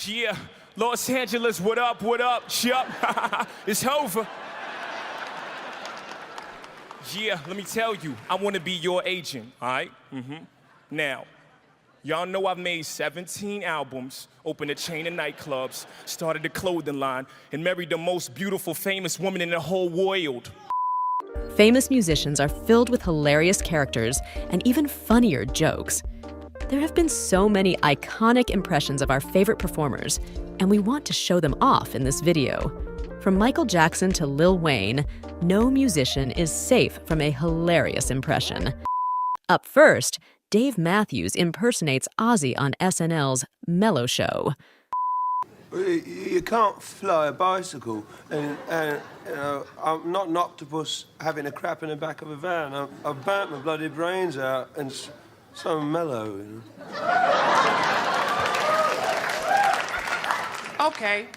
Yeah, Los Angeles, what up, what up? Yup, it's over. Yeah, let me tell you, I want to be your agent, all right? Now, y'all know I've made 17 albums, opened a chain of nightclubs, started a clothing line, and married the most beautiful, famous woman in the whole world. Famous musicians are filled with hilarious characters and even funnier jokes. There have been so many iconic impressions of our favorite performers, and we want to show them off in this video. From Michael Jackson to Lil Wayne, no musician is safe from a hilarious impression. Up first, Dave Matthews impersonates Ozzy on SNL's Mellow Show. You can't fly a bicycle, and you know, I'm not an octopus having a crap in the back of a van. I've burnt my bloody brains out, and so I'm mellow, you know. Okay.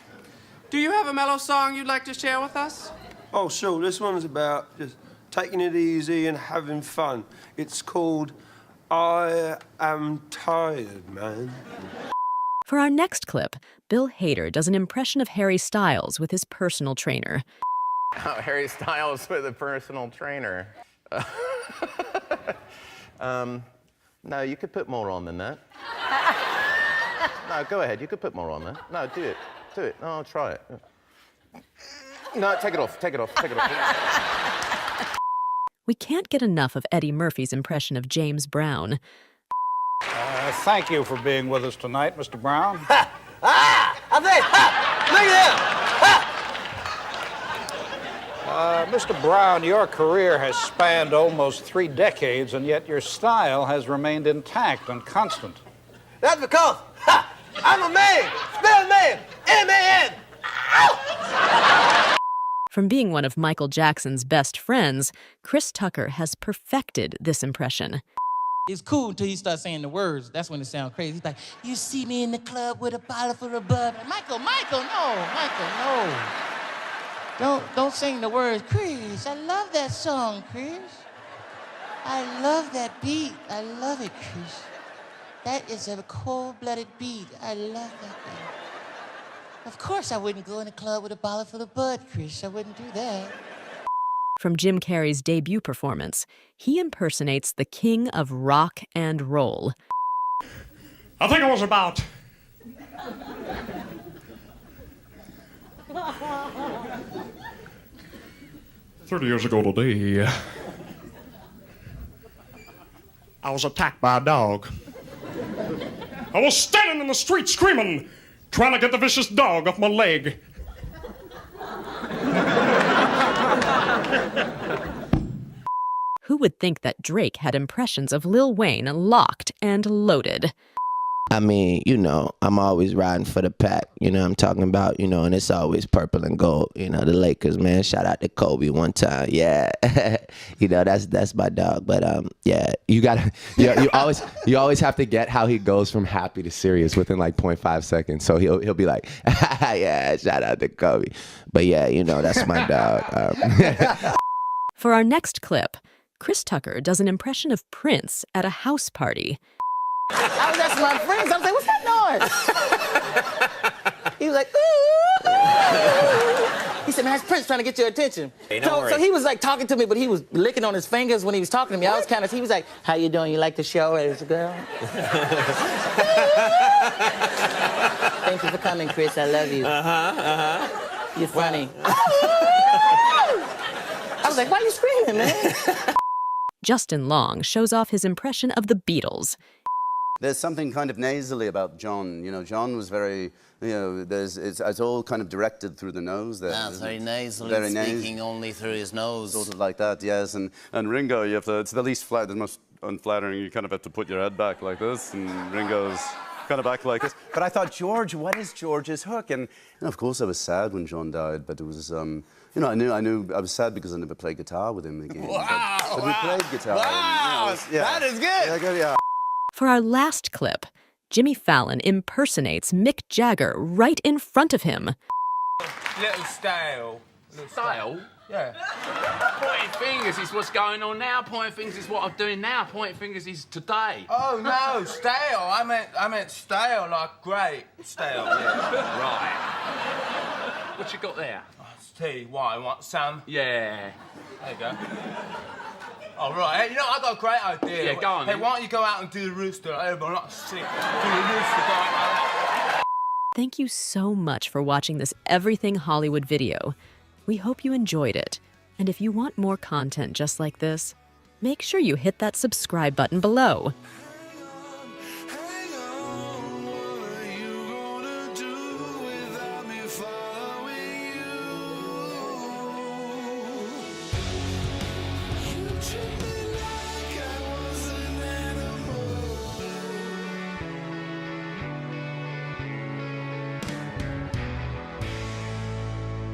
Do you have a mellow song you'd like to share with us? Oh, sure. This one's about just taking it easy and having fun. It's called I Am Tired, Man. For our next clip, Bill Hader does an impression of Harry Styles with his personal trainer. Oh, Harry Styles with a personal trainer. No, you could put more on than that. No, go ahead. You could put more on there. No, do it. Do it. No, try it. No, take it off. Take it off. Take it off. We can't get enough of Eddie Murphy's impression of James Brown. Thank you for being with us tonight, Mr. Brown. I think, look at him. Mr. Brown, your career has spanned almost 3 decades, and yet your style has remained intact and constant. That's because I'm a man, spell man, M-A-N. From being one of Michael Jackson's best friends, Chris Tucker has perfected this impression. It's cool until you start saying the words. That's when it sounds crazy. He's like, you see me in the club with a bottle full of bud. Michael, no. Don't sing the words. Chris, I love that song, Chris. I love that beat. I love it, Chris. That is a cold-blooded beat. I love that beat. Of course I wouldn't go in a club with a bottle full of bud, Chris. I wouldn't do that. From Jim Carrey's debut performance, he impersonates the king of rock and roll. I think I was about 30 years ago today. I was attacked by a dog. I was standing in the street screaming, trying to get the vicious dog off my leg. Who would think that Drake had impressions of Lil Wayne locked and loaded? I mean, you know, I'm always riding for the pack, you know what I'm talking about, you know, and it's always purple and gold, you know, the Lakers, man. Shout out to Kobe one time, yeah. You know, that's my dog, but yeah, you always have to get how he goes from happy to serious within like 0.5 seconds. So he'll be like, yeah, shout out to Kobe. But yeah, you know, that's my dog. For our next clip, Chris Tucker does an impression of Prince at a house party. I was asking my friends, I was like, what's that noise? He was like, ooh. He said, man, that's Prince trying to get your attention. Hey, so he was like talking to me, but he was licking on his fingers when he was talking to me. What? He was like, how you doing? You like the show as a girl? Thank you for coming, Chris. I love you. You're funny. I was like, why are you screaming, man? Justin Long shows off his impression of the Beatles. There's something kind of nasally about John. You know, John was very, you know, it's all kind of directed through the nose there. That's very nasally, very speaking only through his nose. Sort of like that, yes. And Ringo, you have to, it's the least flat, the most unflattering. You kind of have to put your head back like this, and Ringo's kind of back like this. But I thought, George, what is George's hook? And of course I was sad when John died, but it was, you know, I knew I was sad because I never played guitar with him again. Wow, but we played guitar. Wow, and, you know, that is good. Yeah. For our last clip, Jimmy Fallon impersonates Mick Jagger right in front of him. Little style. Style? Yeah. Pointing fingers is what's going on now. Pointing fingers is what I'm doing now. Pointing fingers is today. Oh no, stale. I meant stale, like great stale. Yeah. Right. What you got there? Oh, it's tea. Why? Want some? Yeah. There you go. Oh, right. Hey, you know, I got a great idea. Yeah, go on, Hey, then. why don't you go out and do the rooster? Everyone, not sick. Do the rooster, go out like that. Thank you so much for watching this Everything Hollywood video. We hope you enjoyed it. And if you want more content just like this, make sure you hit that subscribe button below.